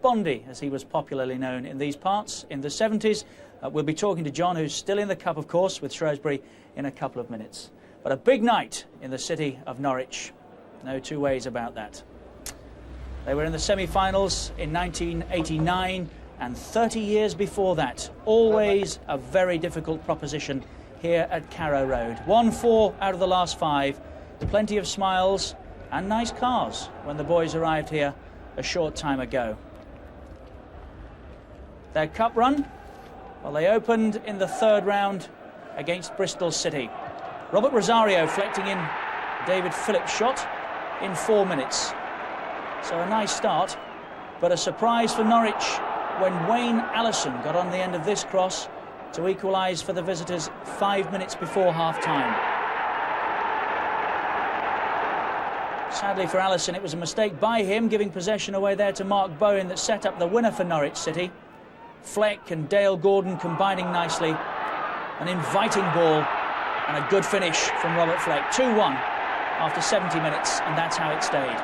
Bondi, as he was popularly known in these parts in the 70s. We'll be talking to John, who's still in the Cup, of course, with Shrewsbury in a couple of minutes. But a big night in the city of Norwich. No two ways about that. They were in the semi-finals in 1989 and 30 years before that. Always a very difficult proposition here at Carrow Road. 1-4 out of the last 5. Plenty of smiles and nice cars when the boys arrived here a short time ago. Their cup run? Well, they opened in the 3rd round against Bristol City. Robert Rosario flecting in David Phillips' shot in 4 minutes. So a nice start, but a surprise for Norwich when Wayne Allison got on the end of this cross to equalise for the visitors 5 minutes before half-time. Sadly for Allison, it was a mistake by him, giving possession away there to Mark Bowen that set up the winner for Norwich City. Fleck and Dale Gordon combining nicely. An inviting ball and a good finish from Robert Fleck. 2-1 after 70 minutes, and that's how it stayed.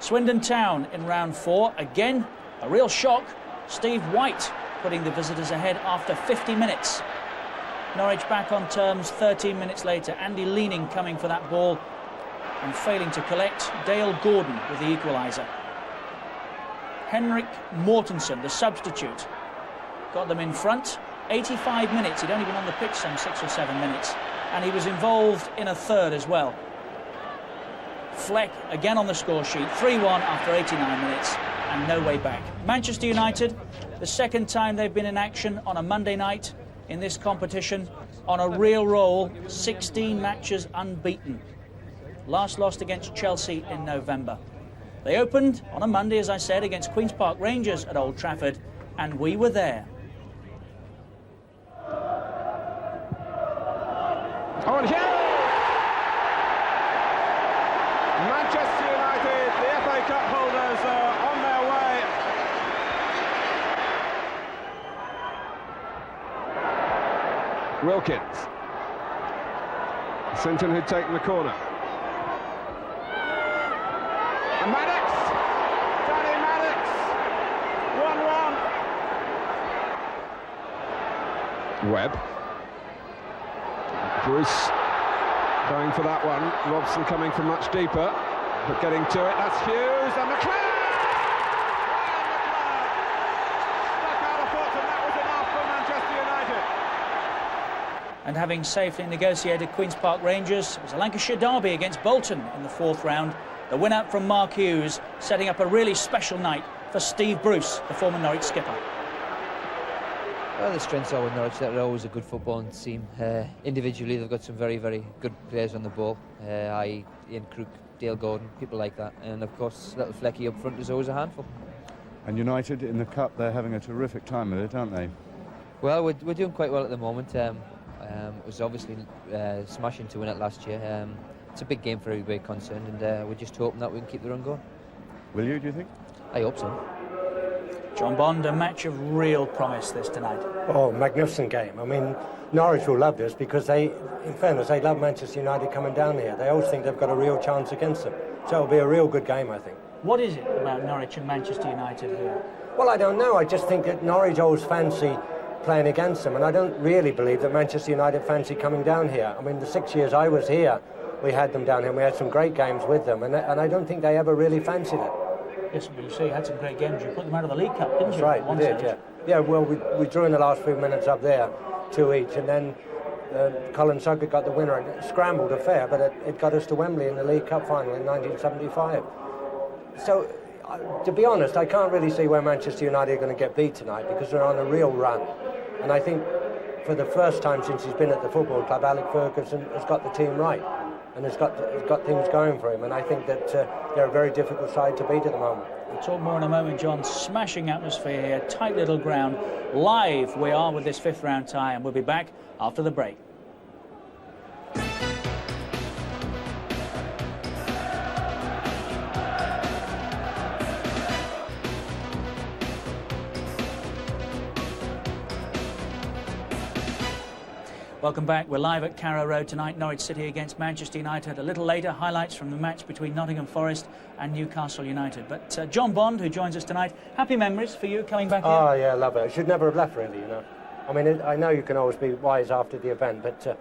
Swindon Town in round 4. Again, a real shock. Steve White putting the visitors ahead after 50 minutes. Norwich back on terms 13 minutes later. Andy Leaning coming for that ball and failing to collect. Dale Gordon with the equaliser. Henrik Mortensen, the substitute, got them in front. 85 minutes. He'd only been on the pitch some 6 or 7 minutes, and he was involved in a third as well. Fleck again on the score sheet. 3-1 after 89 minutes and no way back. Manchester United, the second time they've been in action on a Monday night in this competition, on a real roll. 16 matches unbeaten. Last lost against Chelsea in November. They opened on a Monday, as I said, against Queen's Park Rangers at Old Trafford, and we were there. Oh, and here! Manchester United, the FA Cup holders, are on their way. Wilkins. Sinton who'd taken the corner. And Maddox! Danny Maddox! 1-1. Webb. Bruce going for that one. Robson coming from much deeper, but getting to it. That's Hughes and McLeod! Stuck out of foot, and that was enough for Manchester United. And having safely negotiated Queen's Park Rangers, it was a Lancashire derby against Bolton in the 4th round. The win out from Mark Hughes, setting up a really special night for Steve Bruce, the former Norwich skipper. Well, the strengths are with Norwich. They're always a good footballing team. Individually, they've got some very, very good players on the ball. i.e. Ian Crook, Dale Gordon, people like that. And of course, little Flecky up front is always a handful. And United in the Cup, they're having a terrific time with it, aren't they? Well, we're doing quite well at the moment. It was obviously smashing to win it last year. It's a big game for everybody concerned, and we're just hoping that we can keep the run going. Will you, do you think? I hope so. John Bond, a match of real promise this tonight. Oh, magnificent game. I mean, Norwich will love this because they, in fairness, they love Manchester United coming down here. They always think they've got a real chance against them. So it'll be a real good game, I think. What is it about Norwich and Manchester United here? Well, I don't know. I just think that Norwich always fancy playing against them, and I don't really believe that Manchester United fancy coming down here. I mean, the 6 years I was here, we had them down here, and we had some great games with them, and I don't think they ever really fancied it. Yes, but you say you had some great games. You put them out of the League Cup, didn't you? That's right, we did, yeah. Yeah, well, we drew in the last few minutes up there, 2 each, and then Colin Suckett got the winner. It scrambled a fair, but it got us to Wembley in the League Cup final in 1975. So, to be honest, I can't really see where Manchester United are going to get beat tonight because they're on a real run. And I think for the first time since he's been at the football club, Alec Ferguson has got the team right and has got things going for him. And I think that they're a very difficult side to beat at the moment. We'll talk more in a moment, John. Smashing atmosphere here, tight little ground. Live we are with this 5th round tie, and we'll be back after the break. Welcome back. We're live at Carrow Road tonight. Norwich City against Manchester United. A little later, highlights from the match between Nottingham Forest and Newcastle United. But John Bond, who joins us tonight, happy memories for you coming back here? Oh, yeah, love it. I should never have left, really, you know. I mean, I know you can always be wise after the event, but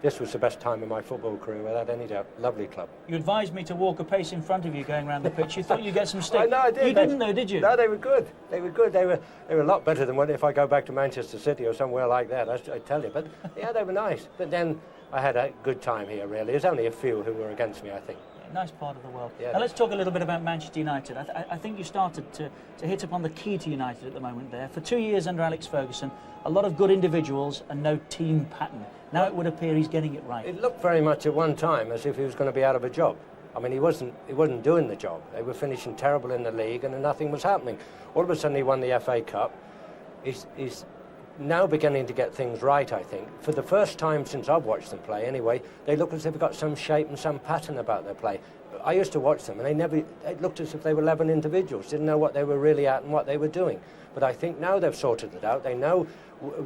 this was the best time of my football career, without any doubt. Lovely club. You advised me to walk a pace in front of you going around the pitch. You thought you'd get some stick. I know, I did. You didn't, though, did you? No, they were good. They were good. They were a lot better than what if I go back to Manchester City or somewhere like that, I tell you. But, yeah, they were nice. But then I had a good time here, really. There's only a few who were against me, I think. Nice part of the world. Yeah. Now let's talk a little bit about Manchester United. I think you started to hit upon the key to United at the moment there. For 2 years under Alex Ferguson, a lot of good individuals and no team pattern. Now it would appear he's getting it right. It looked very much at one time as if he was going to be out of a job. I mean, he wasn't doing the job. They were finishing terrible in the league and nothing was happening. All of a sudden he won the FA Cup. He's now beginning to get things right, I think. For the first time since I've watched them play anyway, they look as if they've got some shape and some pattern about their play. I used to watch them and they looked as if they were 11 individuals, didn't know what they were really at and what they were doing. But I think now they've sorted it out. They know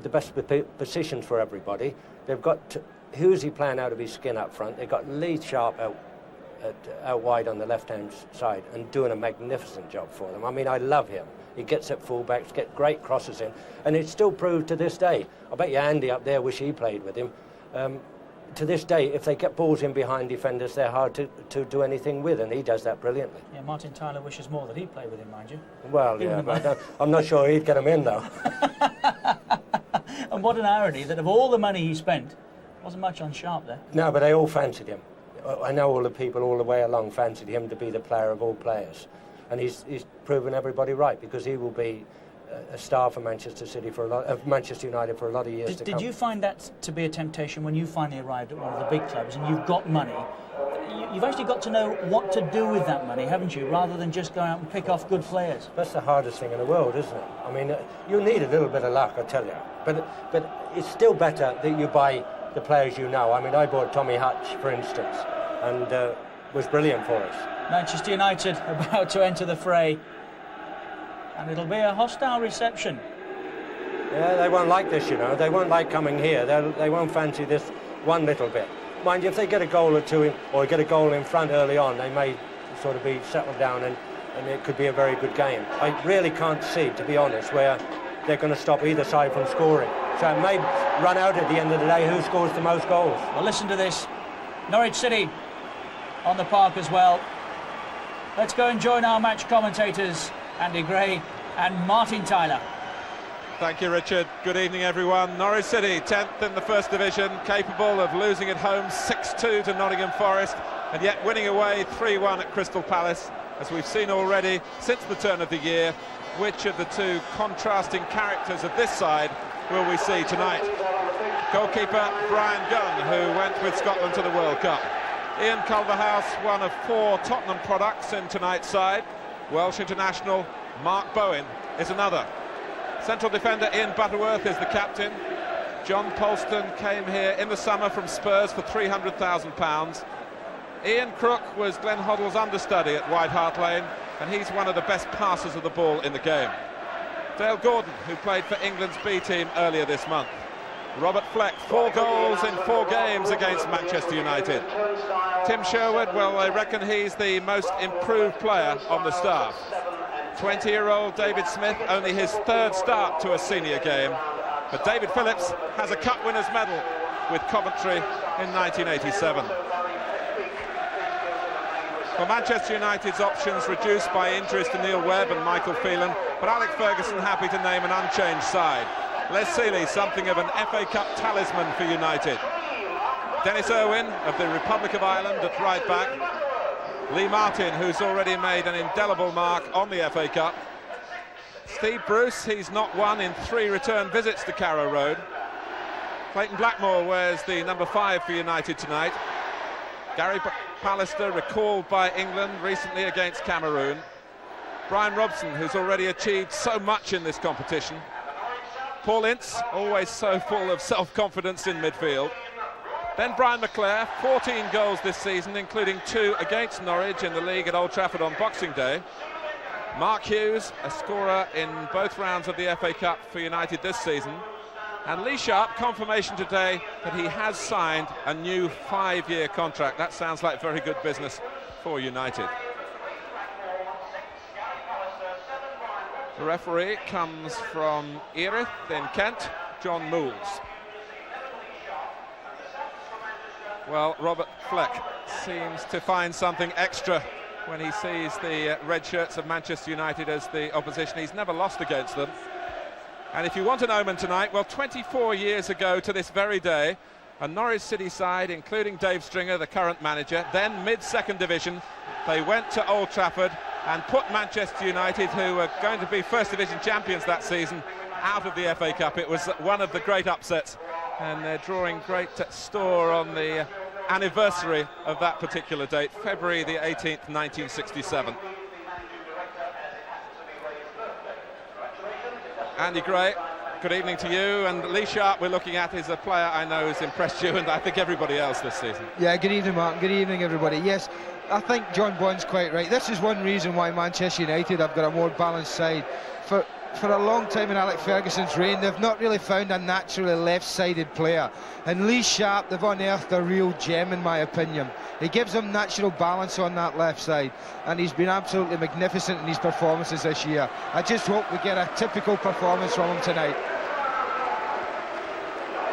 the best positions for everybody. They've got Husey playing out of his skin up front. They've got Lee Sharp out wide on the left-hand side and doing a magnificent job for them. I mean, I love him. He gets at fullbacks, gets great crosses in, and it's still proved to this day. I bet you Andy up there wish he played with him. To this day, if they get balls in behind defenders, they're hard to do anything with, and he does that brilliantly. Yeah, Martin Tyler wishes more that he'd play with him, mind you. Well, yeah, but I'm not sure he'd get him in, though. And what an irony that of all the money he spent, wasn't much on Sharp there. No, but they all fancied him. I know all the people all the way along fancied him to be the player of all players. And he's proven everybody right, because he will be a star for Manchester United for a lot of years to come. Did you find that to be a temptation when you finally arrived at one of the big clubs and you've got money? You've actually got to know what to do with that money, haven't you, rather than just go out and pick off good players? That's the hardest thing in the world, isn't it? I mean, you need a little bit of luck, I tell you. But it's still better that you buy the players you know. I mean, I bought Tommy Hutch, for instance, and was brilliant for us. Manchester United about to enter the fray, and it'll be a hostile reception. Yeah, they won't like this, you know. They won't like coming here. They won't fancy this one little bit. Mind you, if they get a goal or two in, or get a goal in front early on, they may sort of be settled down and it could be a very good game. I really can't see, to be honest, where they're going to stop either side from scoring. So it may run out at the end of the day who scores the most goals. Well, listen to this. Norwich City on the park as well. Let's go and join our match commentators, Andy Gray and Martin Tyler. Thank you, Richard. Good evening, everyone. Norwich City, 10th in the First Division, capable of losing at home 6-2 to Nottingham Forest, and yet winning away 3-1 at Crystal Palace. As we've seen already since the turn of the year, which of the two contrasting characters of this side will we see tonight? Goalkeeper Brian Gunn, who went with Scotland to the World Cup. Ian Culverhouse, one of 4 Tottenham products in tonight's side. Welsh international Mark Bowen is another. Central defender Ian Butterworth is the captain. John Polston came here in the summer from Spurs for £300,000. Ian Crook was Glenn Hoddle's understudy at White Hart Lane, and he's one of the best passers of the ball in the game. Dale Gordon, who played for England's B team earlier this month. Robert Fleck, 4 goals in 4 games against Manchester United. Tim Sherwood, well, they reckon he's the most improved player on the staff. 20-year-old David Smith, only his 3rd start to a senior game. But David Phillips has a Cup Winners' Medal with Coventry in 1987. For Manchester United's options reduced by injuries to Neil Webb and Michael Phelan, but Alex Ferguson happy to name an unchanged side. Les Seeley, something of an FA Cup talisman for United. Dennis Irwin of the Republic of Ireland at right back. Lee Martin, who's already made an indelible mark on the FA Cup. Steve Bruce, he's not won in 3 return visits to Carrow Road. Clayton Blackmore wears the number 5 for United tonight. Gary Pallister, recalled by England recently against Cameroon. Brian Robson, who's already achieved so much in this competition. Paul Ince, always so full of self-confidence in midfield. Then Brian McClare, 14 goals this season, including 2 against Norwich in the league at Old Trafford on Boxing Day. Mark Hughes, a scorer in both rounds of the FA Cup for United this season. And Lee Sharp, confirmation today that he has signed a new 5-year contract. That sounds like very good business for United. The referee comes from Erith in Kent, John Moules. Well, Robert Fleck seems to find something extra when he sees the red shirts of Manchester United as the opposition. He's never lost against them. And if you want an omen tonight, well, 24 years ago to this very day, a Norwich City side, including Dave Stringer, the current manager, then mid-second division, they went to Old Trafford and put Manchester United, who were going to be First Division champions that season, out of the FA Cup. It was one of the great upsets, and they're drawing great store on the anniversary of that particular date, February the 18th, 1967. Andy Gray, good evening to you. And Lee Sharp, we're looking at, is a player I know has impressed you and I think everybody else this season. Yeah, good evening, Martin. Good evening, everybody. Yes, I think John Bond's quite right. This is one reason why Manchester United have got a more balanced side. For a long time in Alex Ferguson's reign, they've not really found a naturally left-sided player. And Lee Sharp, they've unearthed a real gem, in my opinion. He gives them natural balance on that left side, and he's been absolutely magnificent in his performances this year. I just hope we get a typical performance from him tonight.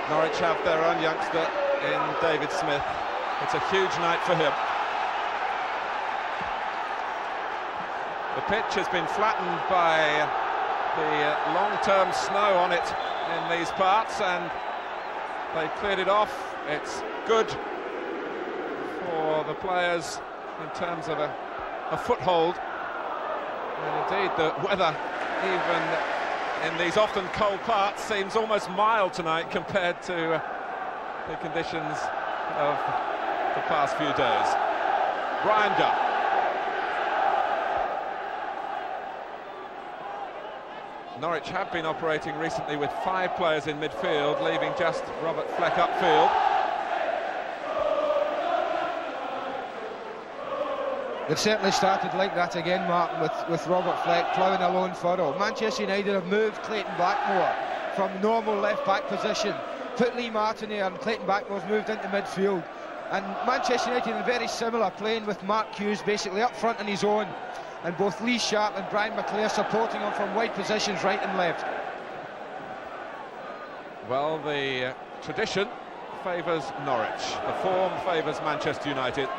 Norwich have their own youngster in David Smith. It's a huge night for him. The pitch has been flattened by the long-term snow on it in these parts, and they cleared it off. It's good for the players in terms of a foothold, and indeed the weather, even in these often cold parts, seems almost mild tonight compared to the conditions of the past few days. Brian Gunn. Norwich have been operating recently with 5 players in midfield, leaving just Robert Fleck upfield. They've certainly started like that again, Martin, with Robert Fleck ploughing a lone furrow. Manchester United have moved Clayton Blackmore from normal left-back position, put Lee Martin there, and Clayton Blackmore's moved into midfield. And Manchester United are very similar, playing with Mark Hughes basically up front on his own, and both Lee Sharp and Brian McClair supporting him from wide positions right and left. Well, the tradition favours Norwich. The form favours Manchester United.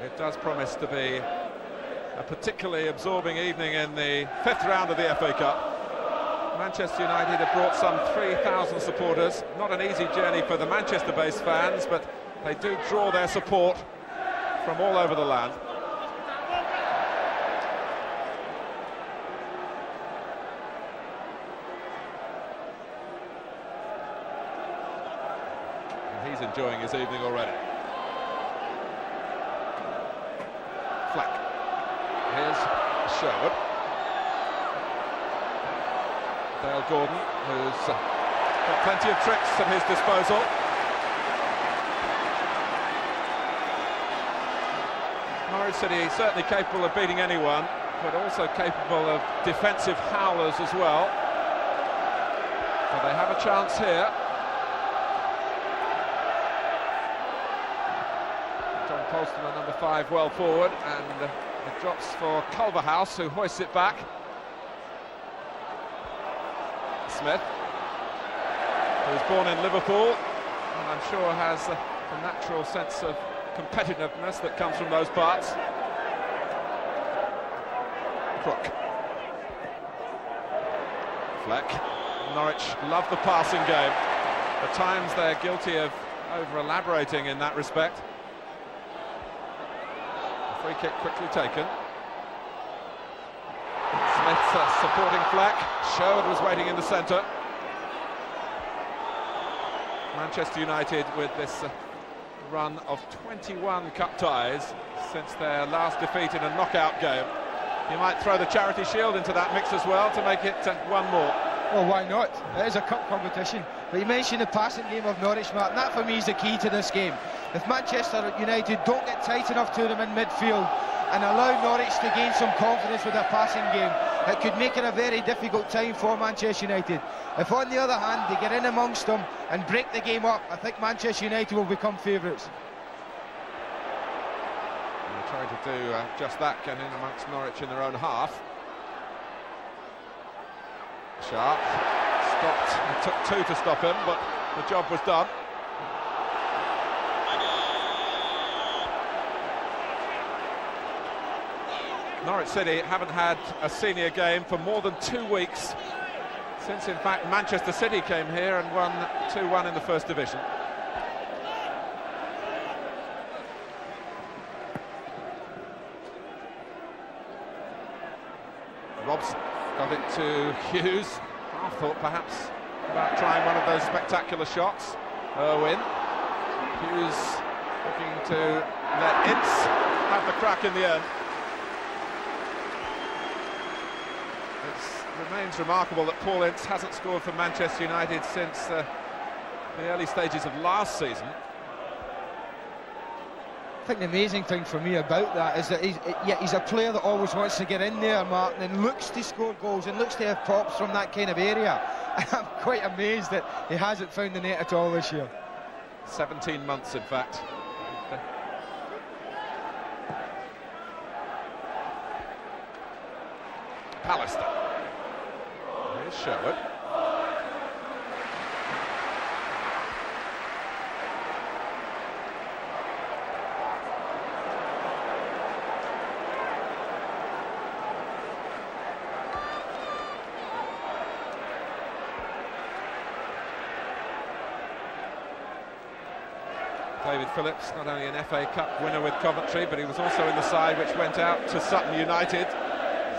It does promise to be a particularly absorbing evening in the 5th round of the FA Cup. Manchester United have brought some 3,000 supporters. Not an easy journey for the Manchester-based fans, but they do draw their support from all over the land. He's enjoying his evening already. Fleck. Here's Sherwood. Dale Gordon, who's got plenty of tricks at his disposal. Norwich City certainly capable of beating anyone, but also capable of defensive howlers as well. But they have a chance here. Polston at number 5 well forward, and it drops for Culverhouse, who hoists it back. Smith, who was born in Liverpool, and I'm sure has a natural sense of competitiveness that comes from those parts. Crook. Fleck. Norwich love the passing game. At times they're guilty of over-elaborating in that respect. Free kick quickly taken. Smith supporting Fleck. Sherwood was waiting in the centre. Manchester United with this run of 21 cup ties since their last defeat in a knockout game. You might throw the Charity Shield into that mix as well to make it one more. Well, why not? It is a cup competition. But you mentioned the passing game of Norwich, Martin. That for me is the key to this game. If Manchester United don't get tight enough to them in midfield, and allow Norwich to gain some confidence with their passing game. It could make it a very difficult time for Manchester United. If, on the other hand, they get in amongst them and break the game up, I think Manchester United will become favourites. They're trying to do just that, get in amongst Norwich in their own half. Sharp stopped. It took two to stop him, but the job was done. Norwich City haven't had a senior game for more than 2 weeks, since in fact Manchester City came here and won 2-1 in the First Division. Robson got it to Hughes. I thought perhaps about trying one of those spectacular shots. Irwin. Hughes looking to let Ince have the crack in the end. It remains remarkable that Paul Ince hasn't scored for Manchester United since the early stages of last season. I think the amazing thing for me about that is that he's a player that always wants to get in there, Martin, and looks to score goals and looks to have props from that kind of area. And I'm quite amazed that he hasn't found the net at all this year. 17 months, in fact. Pallister. Here's Sherwood. David Phillips, not only an FA Cup winner with Coventry, but he was also in the side which went out to Sutton United.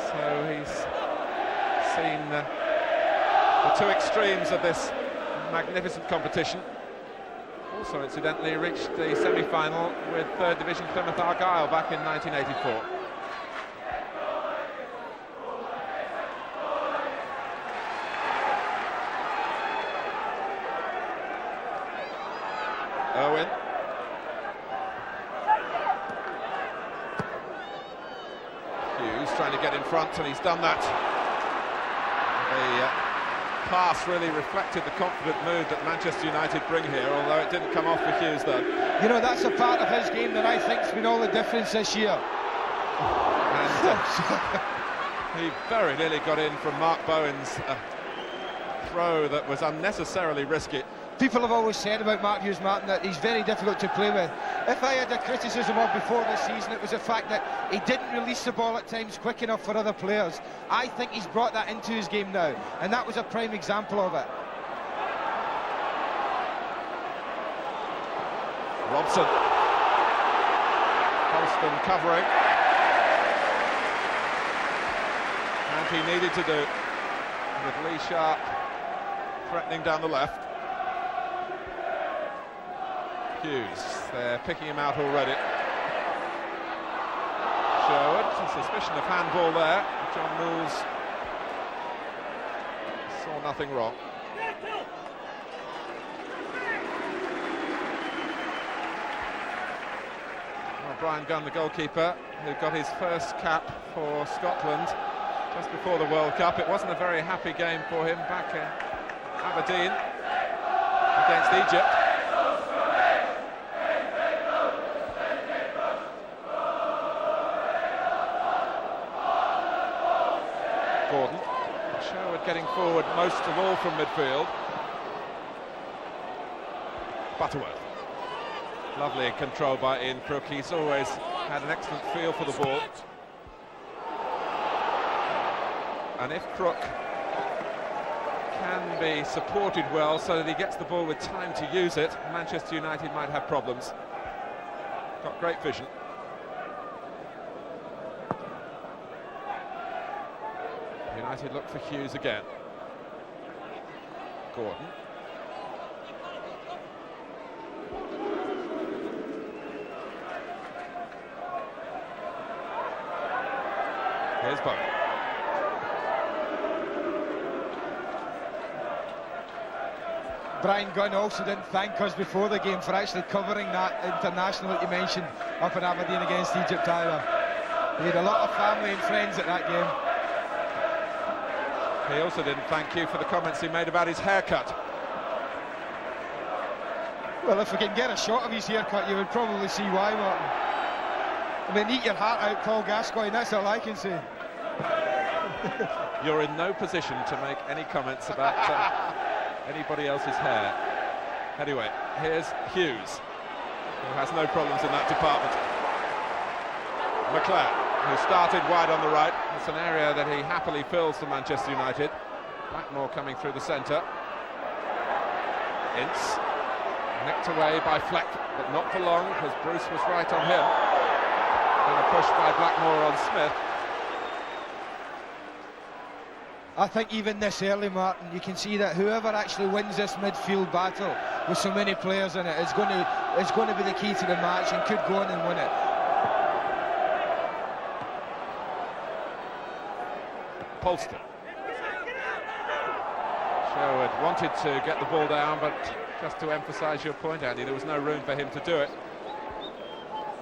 So he's seen the two extremes of this magnificent competition. Also, incidentally, reached the semi-final with third division Plymouth Argyle back in 1984. Irwin. Hughes trying to get in front, and he's done that. The pass really reflected the confident mood that Manchester United bring here, although it didn't come off for Hughes though. You know, that's a part of his game that I think's been all the difference this year. And he very nearly got in from Mark Bowen's throw that was unnecessarily risky. People have always said about Mark Hughes, Martin, that he's very difficult to play with. If I had a criticism of before this season, it was the fact that he didn't release the ball at times quick enough for other players. I think he's brought that into his game now, and that was a prime example of it. Robson. Holston covering. And he needed to do, with Lee Sharp threatening down the left. Hughes, they're picking him out already. Sherwood, a suspicion of handball there. John Moores saw nothing wrong. Well, Brian Gunn, the goalkeeper, who got his first cap for Scotland just before the World Cup. It wasn't a very happy game for him back in Aberdeen against Egypt. Gordon. Sherwood getting forward most of all from midfield. Butterworth. Lovely in control by Ian Crook. He's always had an excellent feel for the ball. And if Crook can be supported well so that he gets the ball with time to use it, Manchester United might have problems. Got great vision. United look for Hughes again. Gordon. Here's Bowen. Brian Gunn also didn't thank us before the game for actually covering that international that you mentioned up in Aberdeen against Egypt either. He had a lot of family and friends at that game. He also didn't thank you for the comments he made about his haircut. Well, if we can get a shot of his haircut, you would probably see why, Martin. I mean, eat your heart out, Paul Gascoigne, that's all I can say. You're in no position to make any comments about anybody else's hair. Anyway, here's Hughes, who has no problems in that department. McLeod, who started wide on the right. It's an area that he happily fills for Manchester United. Blackmore coming through the centre. Ince, nicked away by Fleck, but not for long, because Bruce was right on him. And a push by Blackmore on Smith. I think even this early, Martin, you can see that whoever actually wins this midfield battle with so many players in it is going to be the key to the match and could go on and win it. Polston. Sherwood wanted to get the ball down, but just to emphasise your point, Andy, there was no room for him to do it.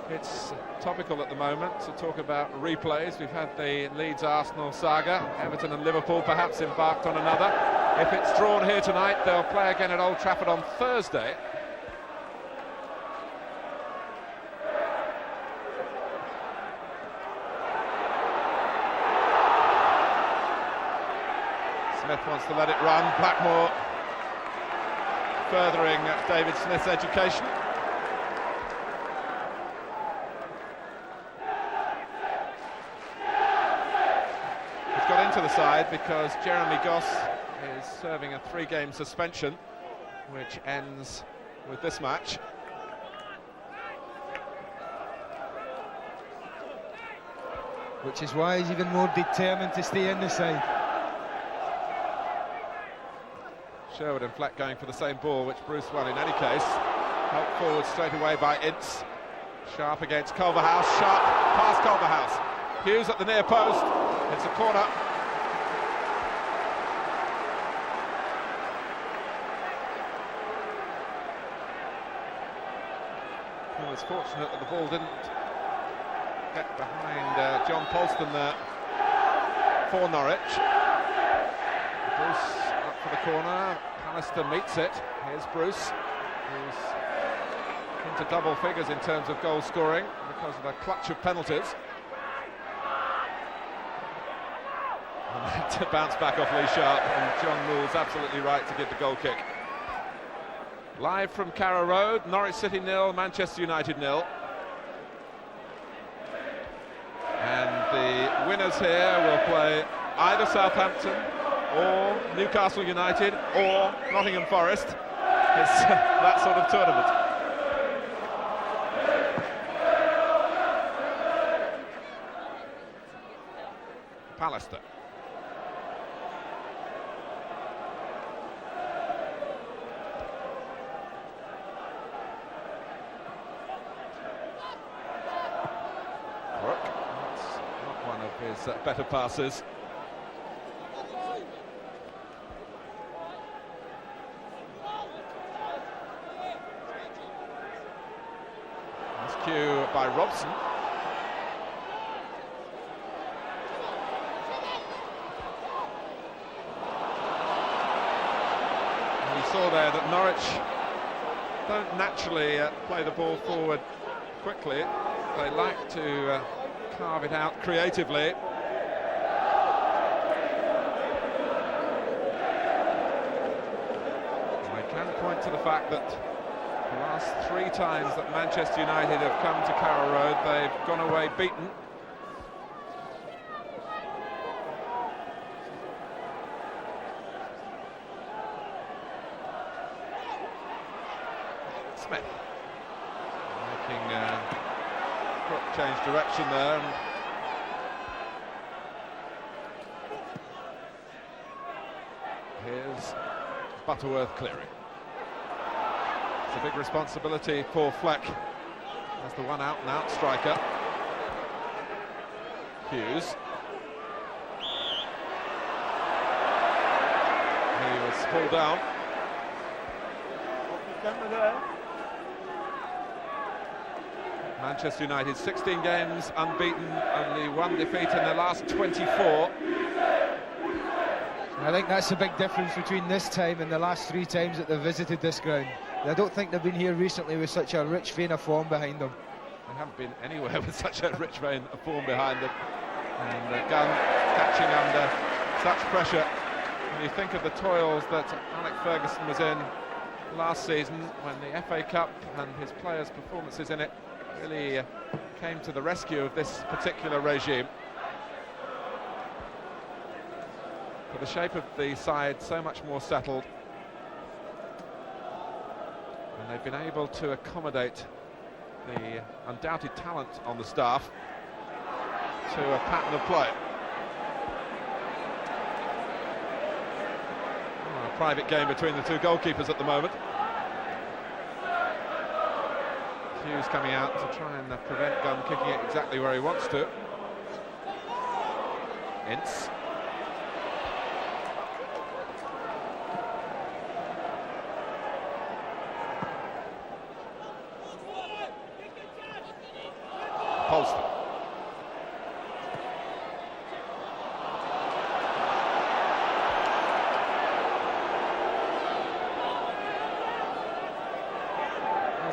It's topical at the moment to talk about replays. We've had the Leeds-Arsenal saga. Everton and Liverpool perhaps embarked on another. If it's drawn here tonight, they'll play again at Old Trafford on Thursday. Smith wants to let it run. Blackmore furthering David Smith's education. He's got into the side because Jeremy Goss is serving a 3-game suspension, which ends with this match. Which is why he's even more determined to stay in the side. Sherwood and Fleck going for the same ball, which Bruce won in any case. Helped forward straight away by Ince. Sharp against Culverhouse. Sharp past Culverhouse. Hughes at the near post. It's a corner. He was fortunate that the ball didn't get behind John Polston there for Norwich. Bruce up for the corner. Pallister meets it. Here's Bruce, who's into double figures in terms of goal scoring because of a clutch of penalties. And to bounce back off Lee Sharp, and John Moore's absolutely right to give the goal kick. Live from Carrow Road, Norwich City 0, Manchester United 0. And the winners here will play either Southampton or Newcastle United or Nottingham Forest. It's that sort of tournament. Pallister. Crook. That's not one of his better passes. Cue by Robson. And you saw there that Norwich don't naturally play the ball forward quickly. They like to carve it out creatively. I can point to the fact that the last 3 times that Manchester United have come to Carrow Road, they've gone away beaten. Smith making Crook change direction there. And here's Butterworth clearing. It's a big responsibility for Fleck as the one out-and-out striker. Hughes. He was pulled down. Manchester United 16 games unbeaten, only one defeat in their last 24. I think that's the big difference between this time and the last 3 times that they've visited this ground. I don't think they've been here recently with such a rich vein of form behind them. They haven't been anywhere with such a rich vein of form behind them. And the gun catching under such pressure. When you think of the toils that Alex Ferguson was in last season, when the FA Cup and his players' performances in it really came to the rescue of this particular regime. But the shape of the side so much more settled, and they've been able to accommodate the undoubted talent on the staff to a pattern of play. A private game between the 2 goalkeepers at the moment. Hughes coming out to try and prevent Gunn kicking it exactly where he wants to. Ince. Polster.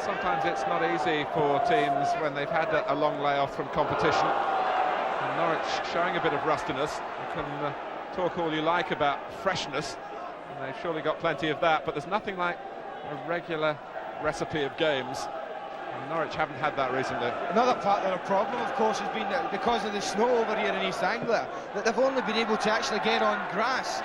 Sometimes it's not easy for teams when they've had a long layoff from competition. And Norwich showing a bit of rustiness. You can talk all you like about freshness, and they've surely got plenty of that, but there's nothing like a regular recipe of games. And Norwich haven't had that recently. Another part of the problem, of course, has been that because of the snow over here in East Anglia, that they've only been able to actually get on grass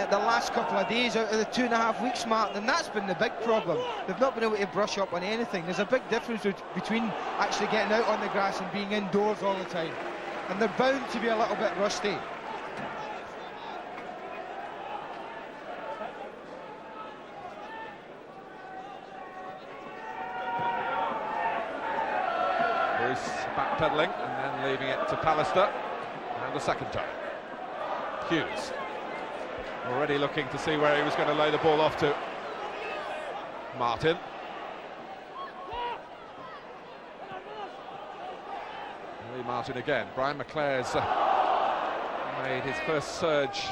the last couple of days out of the 2.5 weeks mark, and that's been the big problem. They've not been able to brush up on anything. There's a big difference between actually getting out on the grass and being indoors all the time, and they're bound to be a little bit rusty. Bruce backpedaling and then leaving it to Pallister, and the second time. Hughes already looking to see where he was going to lay the ball off to. Martin. Lee Martin again. Brian McClare's made his first surge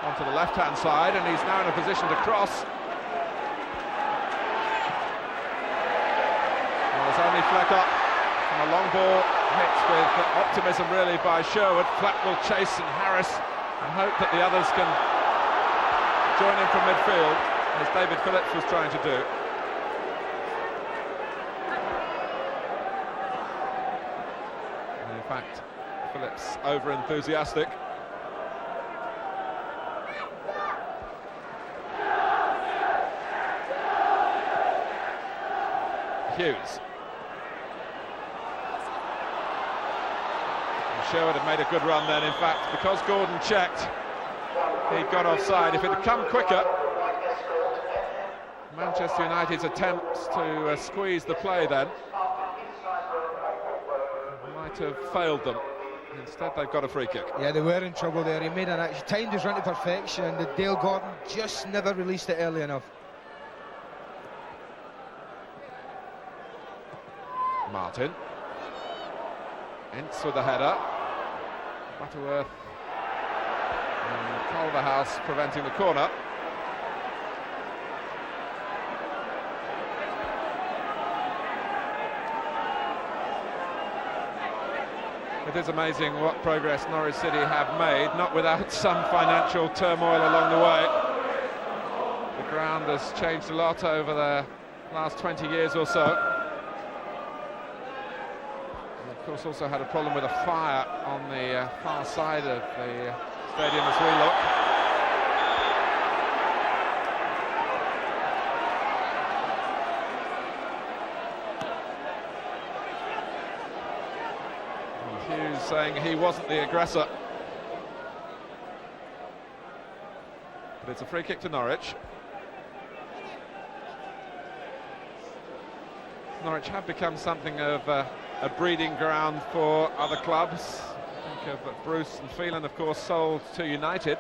onto the left-hand side, and he's now in a position to cross. Well, there's only Fleck up, and a long ball hit with optimism really by Sherwood. Fleck will chase and Harris and hope that the others can join in from midfield, as David Phillips was trying to do. And in fact, Phillips over-enthusiastic. Hughes. And Sherwood had made a good run then, in fact, because Gordon checked. He got offside. If it had come quicker, Manchester United's attempts to squeeze the play then might have failed them. Instead, they've got a free kick. Yeah, they were in trouble there. He made an timed his run to perfection, and the Dale Gordon just never released it early enough. Martin. Ince with the header. Butterworth. And Culverhouse preventing the corner. It is amazing what progress Norwich City have made, not without some financial turmoil along the way. The ground has changed a lot over the last 20 years or so. And of course also had a problem with a fire on the far side of the stadium as we look. And Hughes saying he wasn't the aggressor. But it's a free kick to Norwich. Norwich have become something of a breeding ground for other clubs. Think of Bruce and Phelan, of course, sold to United.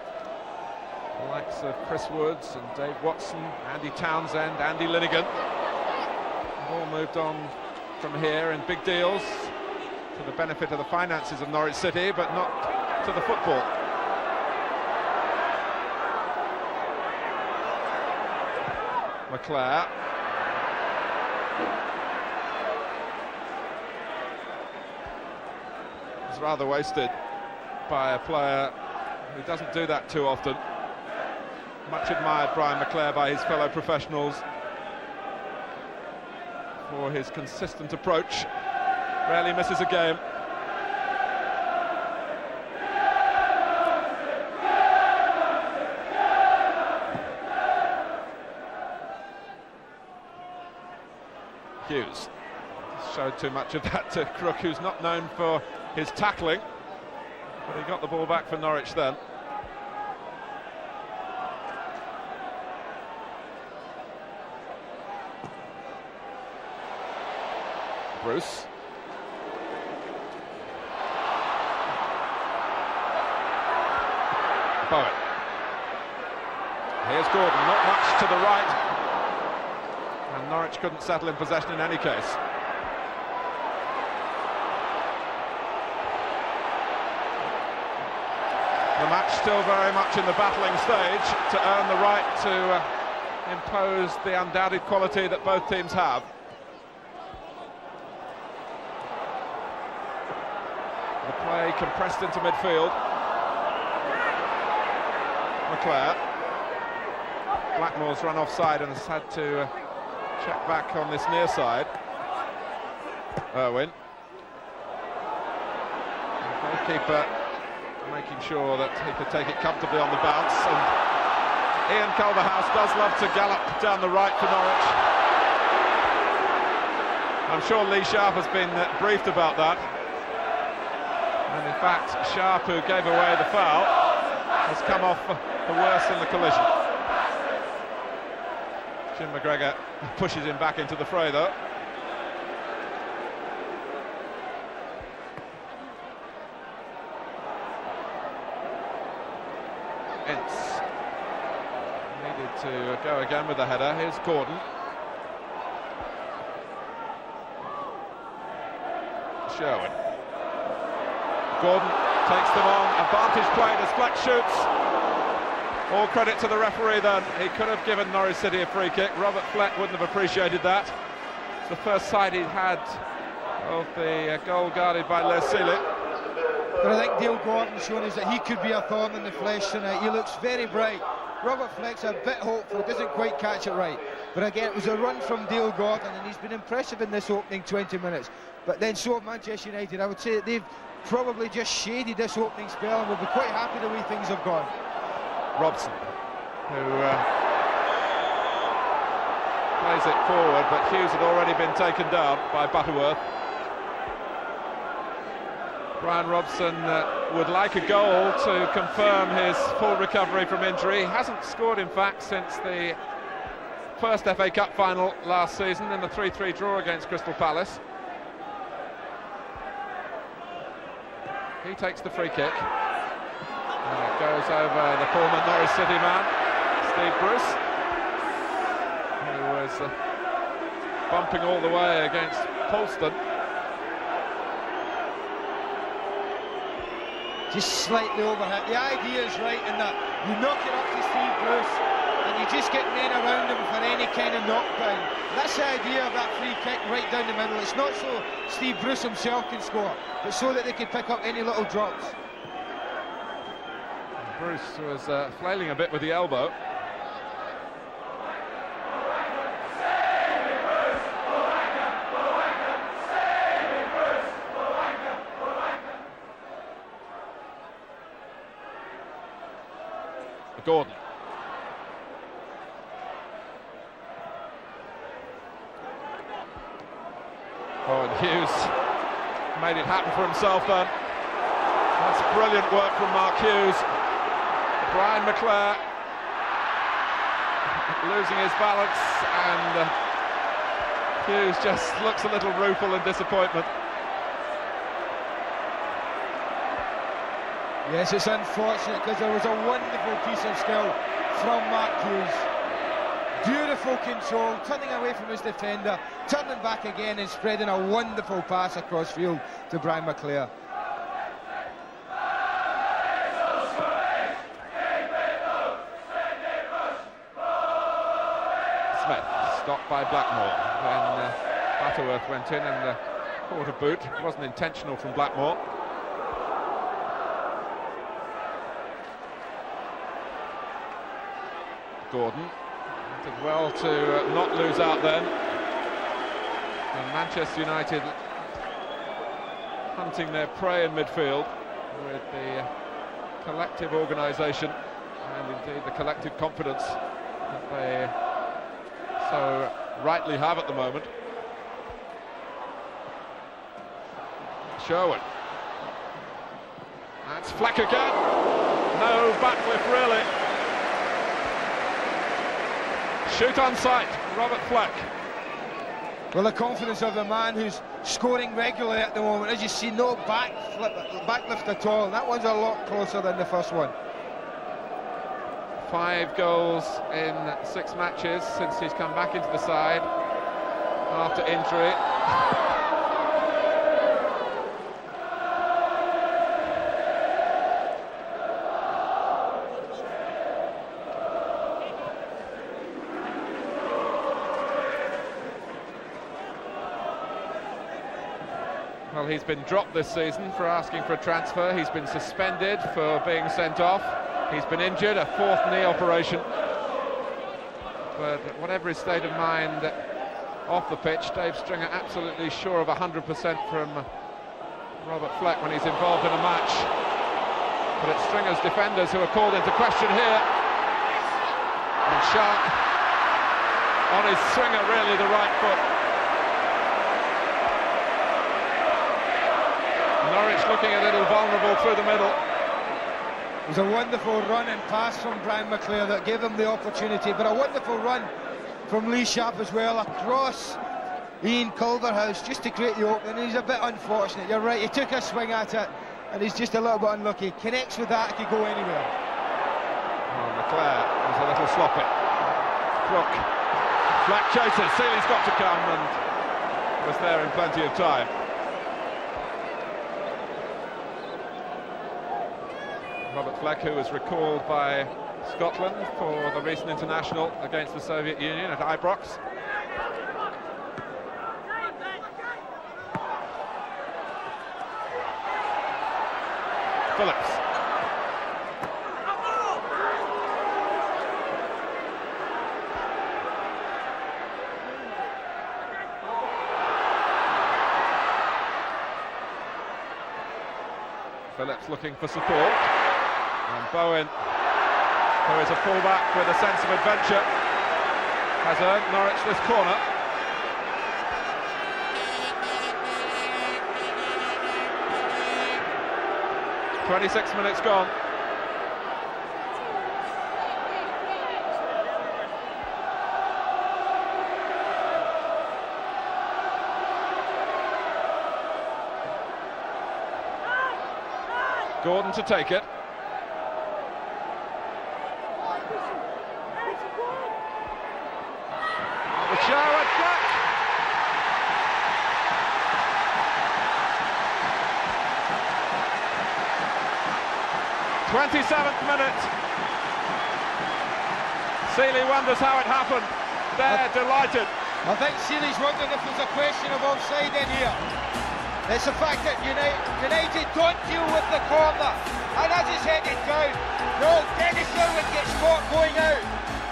The likes of Chris Woods and Dave Watson, Andy Townsend, Andy Linnigan have all moved on from here in big deals to the benefit of the finances of Norwich City, but not to the football. McClare. It's rather wasted by a player who doesn't do that too often. Much admired Brian McClare by his fellow professionals for his consistent approach. Rarely misses a game. Hughes showed too much of that to Crook, who's not known for his tackling, but he got the ball back for Norwich then. Bruce. Bowen. Here's Gordon, not much to the right. And Norwich couldn't settle in possession in any case. The match still very much in the battling stage to earn the right to impose the undoubted quality that both teams have. The play compressed into midfield. McClare. Blackmore's run offside and has had to check back on this near side. Irwin. The goalkeeper making sure that he could take it comfortably on the bounce, and Ian Culverhouse does love to gallop down the right for Norwich. I'm sure Lee Sharp has been briefed about that, and in fact Sharp, who gave away the foul, has come off the worst in the collision. Jim McGregor pushes him back into the fray though. Ince needed to go again with the header. Here's Gordon. Sherwin. Gordon takes them on. Advantage played as Fleck shoots. All credit to the referee then. He could have given Norwich City a free kick. Robert Fleck wouldn't have appreciated that. It's the first sight he'd had of the goal guarded by Les Seeley. But I think Dale Gordon's shown us that he could be a thorn in the flesh tonight. He looks very bright. Robert Fleck's a bit hopeful, doesn't quite catch it right. But again, it was a run from Dale Gordon, and he's been impressive in this opening 20 minutes. But then so have Manchester United. I would say that they've probably just shaded this opening spell and will be quite happy the way things have gone. Robson, who plays it forward, but Hughes had already been taken down by Butterworth. Brian Robson would like a goal to confirm his full recovery from injury. He hasn't scored, in fact, since the first FA Cup final last season in the 3-3 draw against Crystal Palace. He takes the free kick. And it goes over the former Norwich City man, Steve Bruce, who was bumping all the way against Polston. Just slightly overhit. The idea is right in that you knock it up to Steve Bruce and you just get men around him for any kind of knockdown. That's the idea of that free kick right down the middle. It's not so Steve Bruce himself can score, but so that they can pick up any little drops. Bruce was flailing a bit with the elbow. Gordon. Oh, and Hughes made it happen for himself then. That's brilliant work from Mark Hughes. Brian McClare losing his balance, and Hughes just looks a little rueful in disappointment. Yes, it's unfortunate because there was a wonderful piece of skill from Mark Hughes. Beautiful control, turning away from his defender, turning back again and spreading a wonderful pass across field to Brian McClare. Smith stopped by Blackmore when Butterworth went in and caught a boot. It wasn't intentional from Blackmore. Gordon did well to not lose out then. And Manchester United hunting their prey in midfield with the collective organisation and indeed the collective confidence that they so rightly have at the moment. Sherwood. That's Fleck again. No backlift really. Shoot on sight, Robert Fleck. Well, the confidence of the man who's scoring regularly at the moment. As you see, no backlift at all. That one's a lot closer than the first one. 5 goals in 6 matches since he's come back into the side after injury. Well, he's been dropped this season for asking for a transfer. He's been suspended for being sent off. He's been injured, a 4th knee operation. But whatever his state of mind off the pitch, Dave Stringer absolutely sure of 100% from Robert Fleck when he's involved in a match. But it's Stringer's defenders who are called into question here. And Sharp on his Stringer, really the right foot. Norwich looking a little vulnerable through the middle. It was a wonderful run and pass from Brian McClare that gave him the opportunity, but a wonderful run from Lee Sharp as well, across Ian Culverhouse, just to create the opening. He's a bit unfortunate, you're right, he took a swing at it, and he's just a little bit unlucky. Connects with that, could go anywhere. Oh, McClare was a little sloppy. Crook. Fleck chases, Seeley's got to come, and was there in plenty of time. Robert Fleck, who was recalled by Scotland for the recent international against the Soviet Union at Ibrox. Phillips. Phillips looking for support. And Bowen, who is a fullback with a sense of adventure, has earned Norwich this corner. "26 minutes gone. Gordon to take it. Sherwood back. "27th minute. Seeley wonders how it happened. They're delighted. I think Seeley's wondering if there's a question of offside in here. It's the fact that United don't deal with the corner, and as it's headed down, no, Dennis Irwin gets caught going out.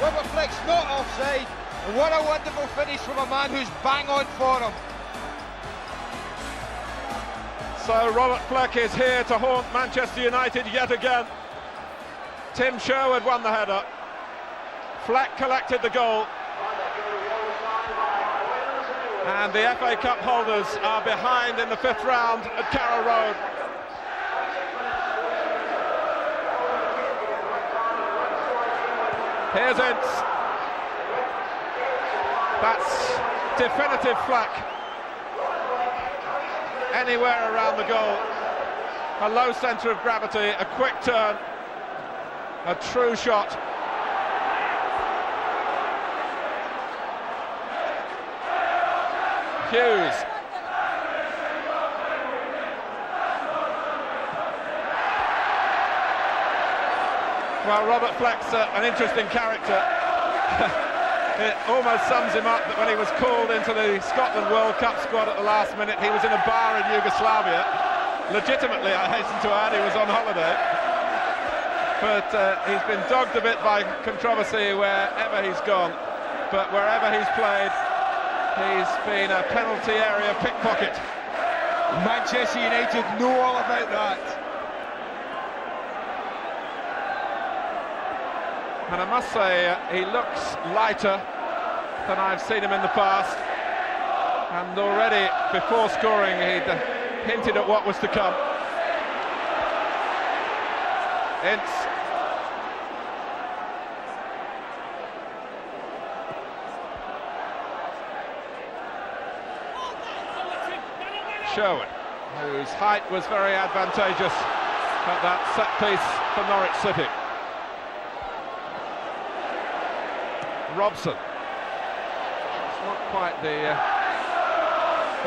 Robert Fleck's not offside. And what a wonderful finish from a man who's bang on for him. So Robert Fleck is here to haunt Manchester United yet again. Tim Sherwood won the header. Fleck collected the goal. And the FA Cup holders are behind in the 5th round at Carrow Road. Here's Ince. That's definitive Fleck. Anywhere around the goal. A low centre of gravity, a quick turn, a true shot. Hughes. Well, Robert Fleck's an interesting character. It almost sums him up that when he was called into the Scotland World Cup squad at the last minute, he was in a bar in Yugoslavia. Legitimately, I hasten to add, he was on holiday. But he's been dogged a bit by controversy wherever he's gone. But wherever he's played, he's been a penalty area pickpocket. Manchester United know all about that. And I must say, he looks lighter than I've seen him in the past. And already, before scoring, he'd hinted at what was to come. Ince. Sherwood, whose height was very advantageous at that set piece for Norwich City. Robson. It's not quite the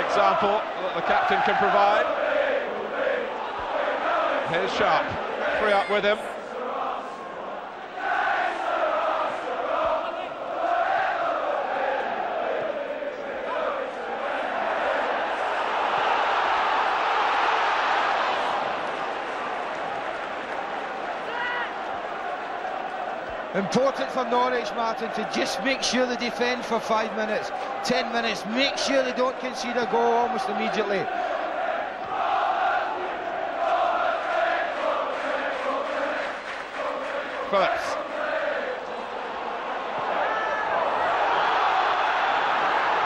example that the captain can provide. Here's Sharp, 3 up with him. Important for Norwich, Martin, to just make sure they defend for 5 minutes, 10 minutes, make sure they don't concede a goal almost immediately. Phillips.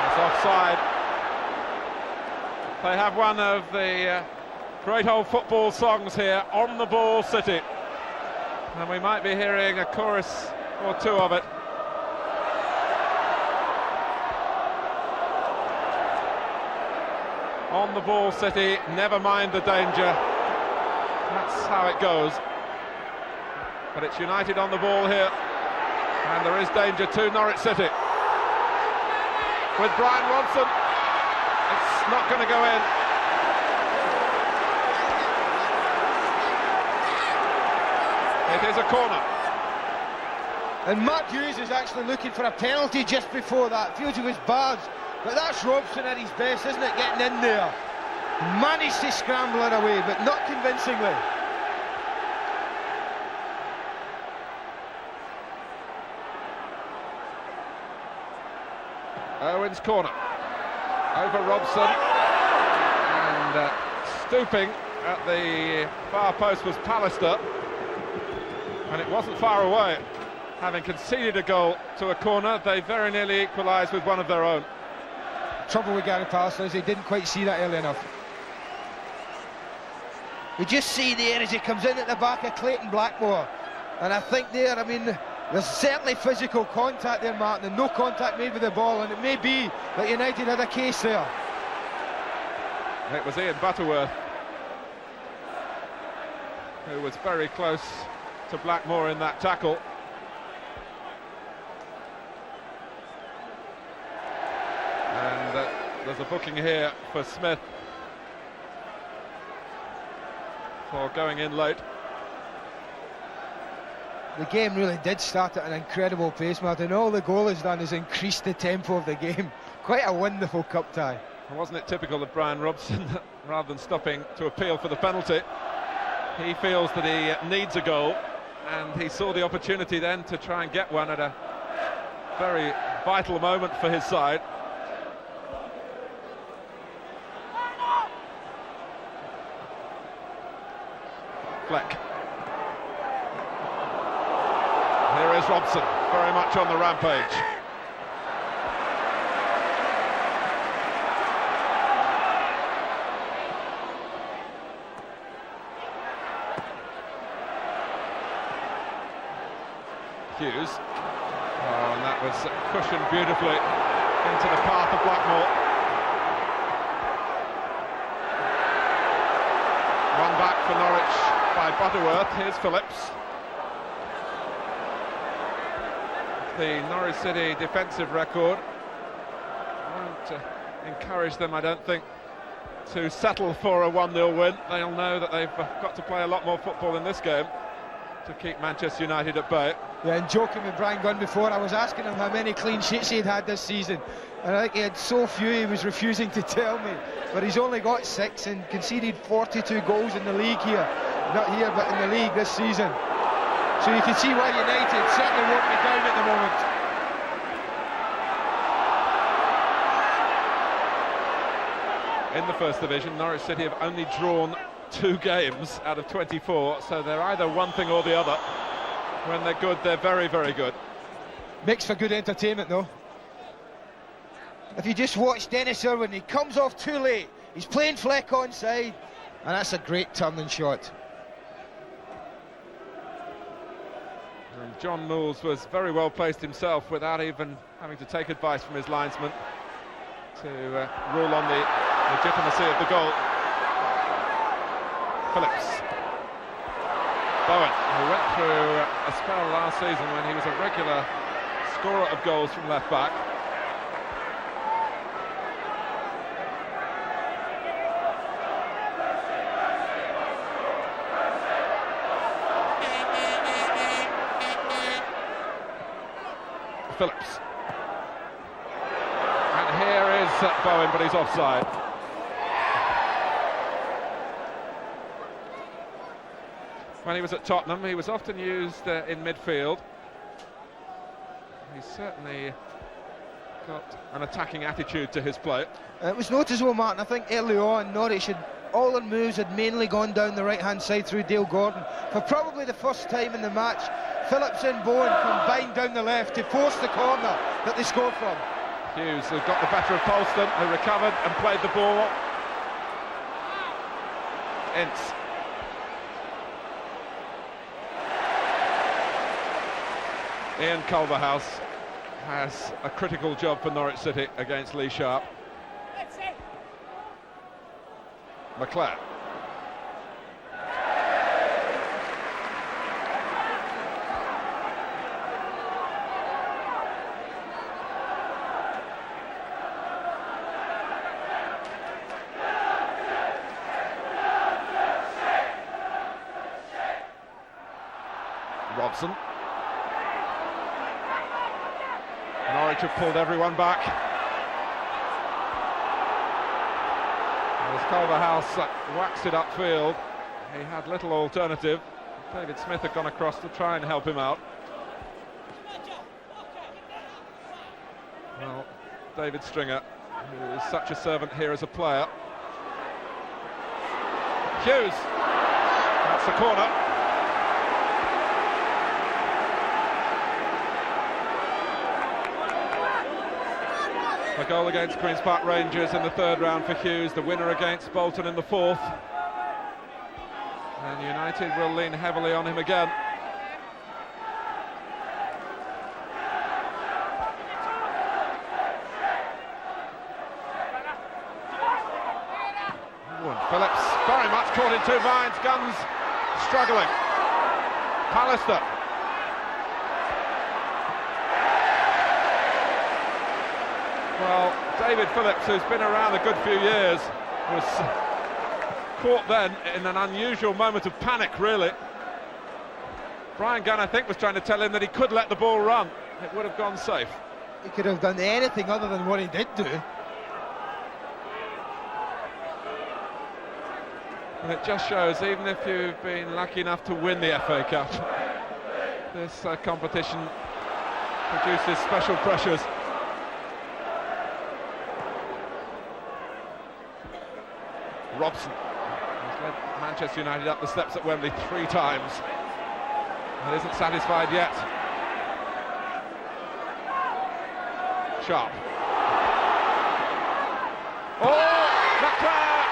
It's offside. They have one of the great old football songs here, On the Ball City. And we might be hearing a chorus or two of it. On the Ball City, never mind the danger. That's how it goes. But it's United on the ball here. And there is danger to Norwich City. With Brian Robson, it's not going to go in. It is a corner. And Mark Hughes is actually looking for a penalty just before that. Feels he was barred, but that's Robson at his best, isn't it? Getting in there. Managed to scramble it away, but not convincingly. Owen's corner. Over Robson. And stooping at the far post was Pallister. And it wasn't far away. Having conceded a goal to a corner, they very nearly equalised with one of their own. Trouble with Gary Pallister is he didn't quite see that early enough. You just see there as he comes in at the back of Clayton Blackmore. And I think there, I mean, there's certainly physical contact there, Martin, and no contact made with the ball, and it may be that United had a case there. It was Ian Butterworth who was very close to Blackmore in that tackle. And there's a booking here for Smith for going in late. The game really did start at an incredible pace, Martin. All the goal has done is increase the tempo of the game. Quite a wonderful cup tie. Wasn't it typical of Brian Robson that rather than stopping to appeal for the penalty, he feels that he needs a goal, and he saw the opportunity then to try and get one at a very vital moment for his side. Fleck. Here is Robson, very much on the rampage. Hughes. Oh, and that was cushioned beautifully into the path of Blackmore. One back for Norwich by Butterworth. Here's Phillips. The Norwich City defensive record won't encourage them, I don't think, to settle for a 1-0 win. They'll know that they've got to play a lot more football in this game to keep Manchester United at bay. Yeah, and joking with Brian Gunn before, I was asking him how many clean sheets he'd had this season, and I think he had so few he was refusing to tell me. But he's only got 6 and conceded 42 goals in the league here. Not here, but in the league this season. So you can see why United certainly won't be down at the moment. In the First Division, Norwich City have only drawn 2 games out of 24, so they're either one thing or the other. When they're good, they're very, very good. Makes for good entertainment, though. If you just watch Dennis Irwin, he comes off too late. He's playing Fleck onside, and that's a great turning shot. And John Moores was very well placed himself without even having to take advice from his linesman to rule on the legitimacy of the goal. Phillips. Bowen, who went through a spell last season when he was a regular scorer of goals from left back. Phillips. And here is Bowen, but he's offside. When he was at Tottenham, he was often used in midfield. He's certainly got an attacking attitude to his play. It was noticeable, Martin. I think early on, Norwich had all their moves had mainly gone down the right-hand side through Dale Gordon. For probably the first time in the match, Phillips and Bowen combined down the left to force the corner that they scored from. Hughes, who got the better of Polston, who recovered and played the ball. Ince. Ian Culverhouse has a critical job for Norwich City against Lee Sharp. McClare. Robson. Norwich have pulled everyone back. As Culverhouse waxed it upfield, he had little alternative. David Smith had gone across to try and help him out. Well, David Stringer, who is such a servant here as a player. Hughes, that's the corner. A goal against Queen's Park Rangers in the 3rd round for Hughes, the winner against Bolton in the 4th. And United will lean heavily on him again. Phillips very much caught in 2 minds, Guns struggling. Pallister. Well, David Phillips, who's been around a good few years, was caught then in an unusual moment of panic, really. Brian Gunn, I think, was trying to tell him that he could let the ball run. It would have gone safe. He could have done anything other than what he did do. And it just shows, even if you've been lucky enough to win the FA Cup, this competition produces special pressures. Robson has led Manchester United up the steps at Wembley 3 times and isn't satisfied yet. Sharp. Oh, McClare!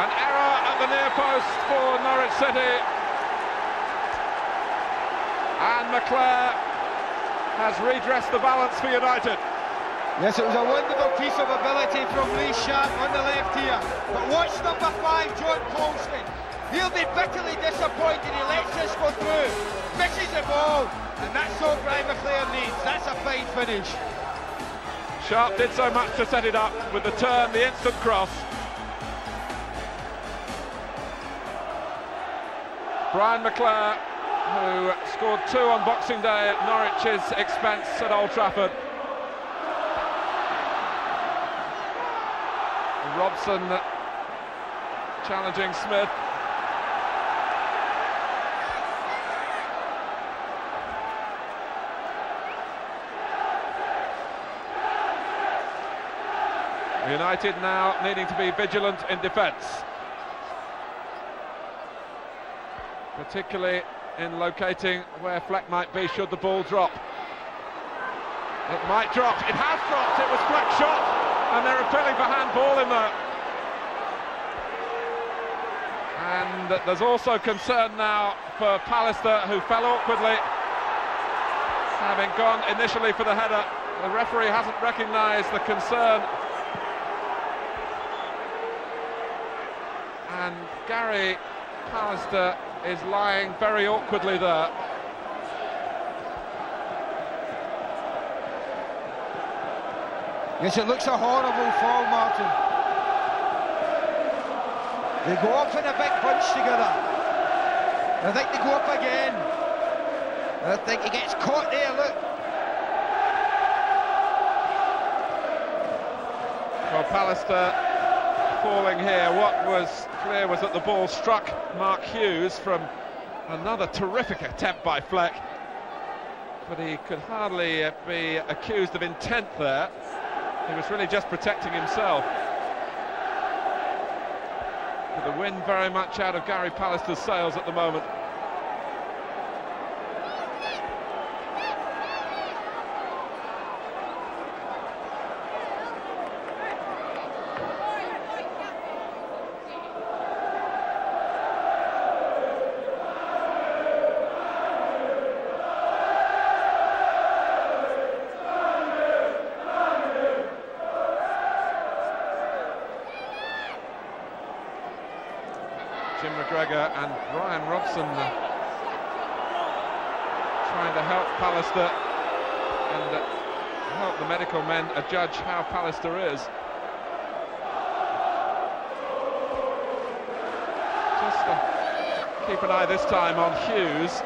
An error at the near post for Norwich City. And McClare has redressed the balance for United. Yes, it was a wonderful piece of ability from Lee Sharp on the left here. But watch number 5, John Colston. He'll be bitterly disappointed he lets this go through. Misses the ball, and that's all Brian McClare needs. That's a fine finish. Sharp did so much to set it up with the turn, the instant cross. Brian McClare, who scored 2 on Boxing Day at Norwich's expense at Old Trafford. Robson challenging Smith. United now needing to be vigilant in defence, particularly in locating where Fleck might be should the ball drop. It might drop, it has dropped, it was Fleck's shot, and they're appealing for handball in there. And there's also concern now for Pallister, who fell awkwardly, having gone initially for the header. The referee hasn't recognised the concern. And Gary Pallister is lying very awkwardly there. Yes, it looks a horrible fall, Martin. They go off in a big bunch together. I think they go up again. I think he gets caught there, look. Well, Pallister falling here. What was clear was that the ball struck Mark Hughes from another terrific attempt by Fleck, but he could hardly be accused of intent there. He was really just protecting himself. But the wind very much out of Gary Pallister's sails at the moment. Jim McGregor and Brian Robson trying to help Pallister and help the medical men judge how Pallister is. Just keep an eye this time on Hughes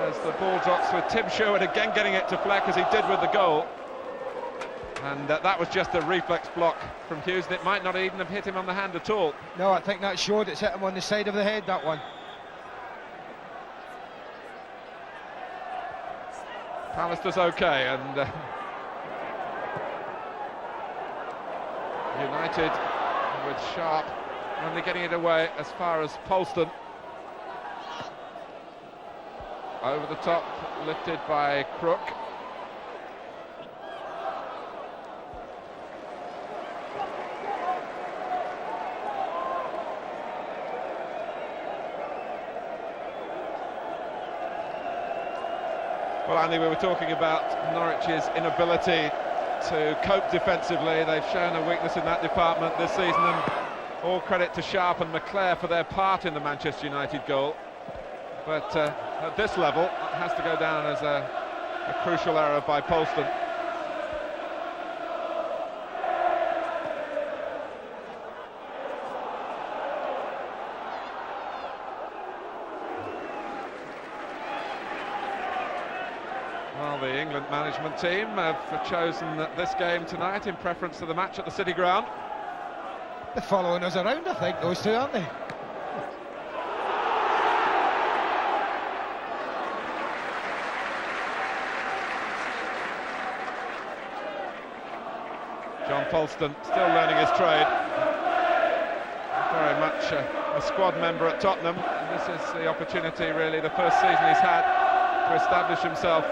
as the ball drops, with Tim Sherwood again getting it to Fleck as he did with the goal. And that was just a reflex block from Hughes, and it might not even have hit him on the hand at all. No, I think that showed it's hit him on the side of the head, that one. Pallister's okay, and United with Sharp only getting it away as far as Polston. Over the top, lifted by Crook. Well, Andy, we were talking about Norwich's inability to cope defensively. They've shown a weakness in that department this season, and all credit to Sharp and McClare for their part in the Manchester United goal. But at this level, it has to go down as a crucial error by Polston. Well, the England management team have chosen this game tonight in preference to the match at the City Ground. They're following us around, I think, those two, aren't they? John Polston still learning his trade. Very much a squad member at Tottenham, and this is the opportunity, really, the first season he's had to establish himself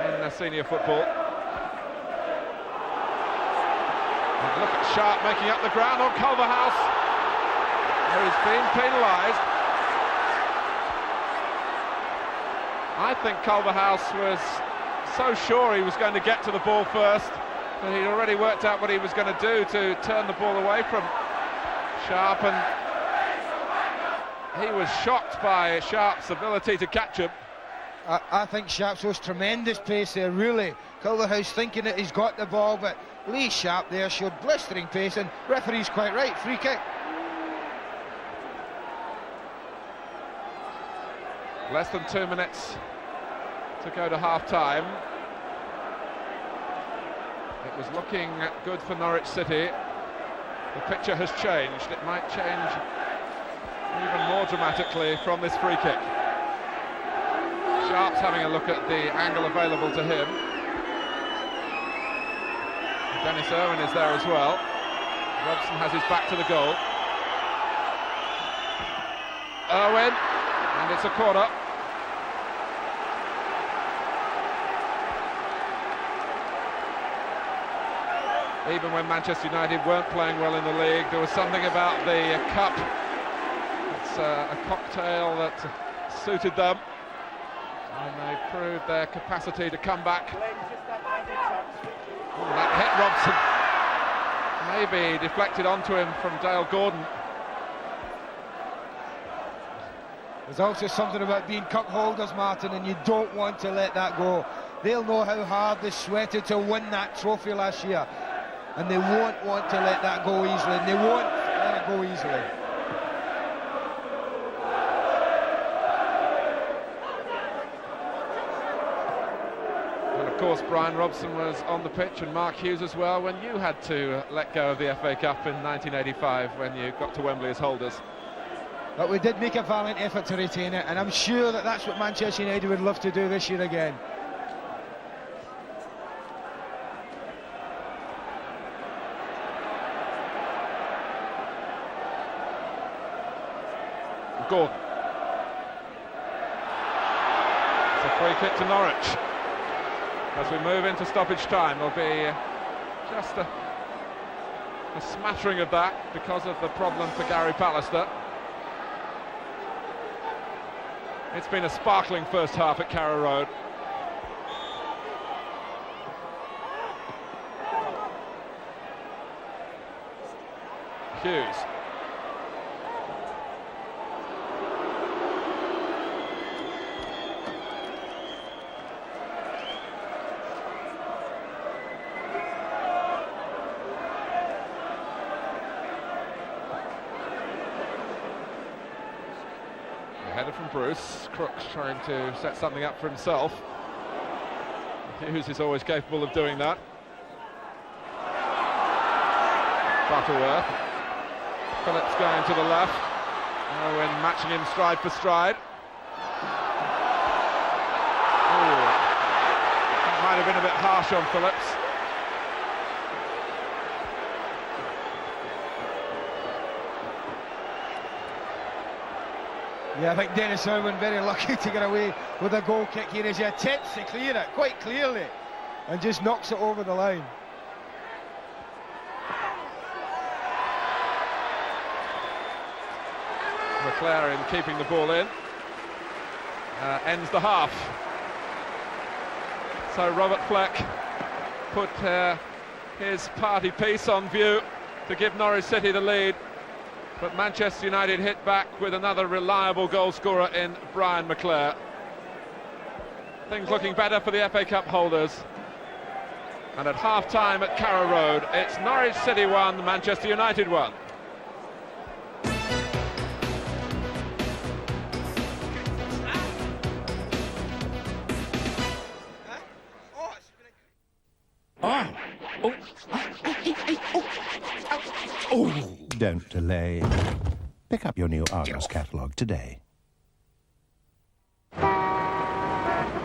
in senior football. And look at Sharp making up the ground on Culverhouse, who's been penalised. I think Culverhouse was so sure he was going to get to the ball first that he'd already worked out what he was going to do to turn the ball away from Sharp, and he was shocked by Sharp's ability to catch him. I think Sharp shows tremendous pace there, really. Culverhouse thinking that he's got the ball, but Lee Sharp there showed blistering pace, and referee's quite right, free kick. Less than 2 minutes to go to half-time. It was looking good for Norwich City. The picture has changed. It might change even more dramatically from this free kick. Sharp's having a look at the angle available to him. Dennis Irwin is there as well. Robson has his back to the goal. Irwin, and it's a corner. Even when Manchester United weren't playing well in the league, there was something about the cup. It's a cocktail that suited them, and they proved their capacity to come back. Ooh, that hit Robson, maybe deflected onto him from Dale Gordon. There's also something about being cup holders, Martin, and you don't want to let that go. They'll know how hard they sweated to win that trophy last year, and they won't want to let that go easily, and they won't let it go easily. And of course Brian Robson was on the pitch, and Mark Hughes as well, when you had to let go of the FA Cup in 1985 when you got to Wembley as holders. But we did make a valiant effort to retain it, and I'm sure that that's what Manchester United would love to do this year again. Gordon. It's a free kick to Norwich. As we move into stoppage time, there'll be just a smattering of that because of the problem for Gary Pallister. It's been a sparkling first half at Carrow Road. Hughes. Header from Bruce. Crooks trying to set something up for himself. Hughes is always capable of doing that. Butterworth. Phillips going to the left. Owen matching him stride for stride. Ooh. That might have been a bit harsh on Phillips. Yeah, I think Dennis Irwin very lucky to get away with a goal kick here as he attempts to clear it quite clearly and just knocks it over the line. McClaren keeping the ball in. Ends the half. So Robert Fleck put his party piece on view to give Norwich City the lead. But Manchester United hit back with another reliable goal scorer in Brian McClare. Things looking better for the FA Cup holders. And at half-time at Carrow Road, it's Norwich City 1, Manchester United 1. Don't delay. Pick up your new Argos catalogue today.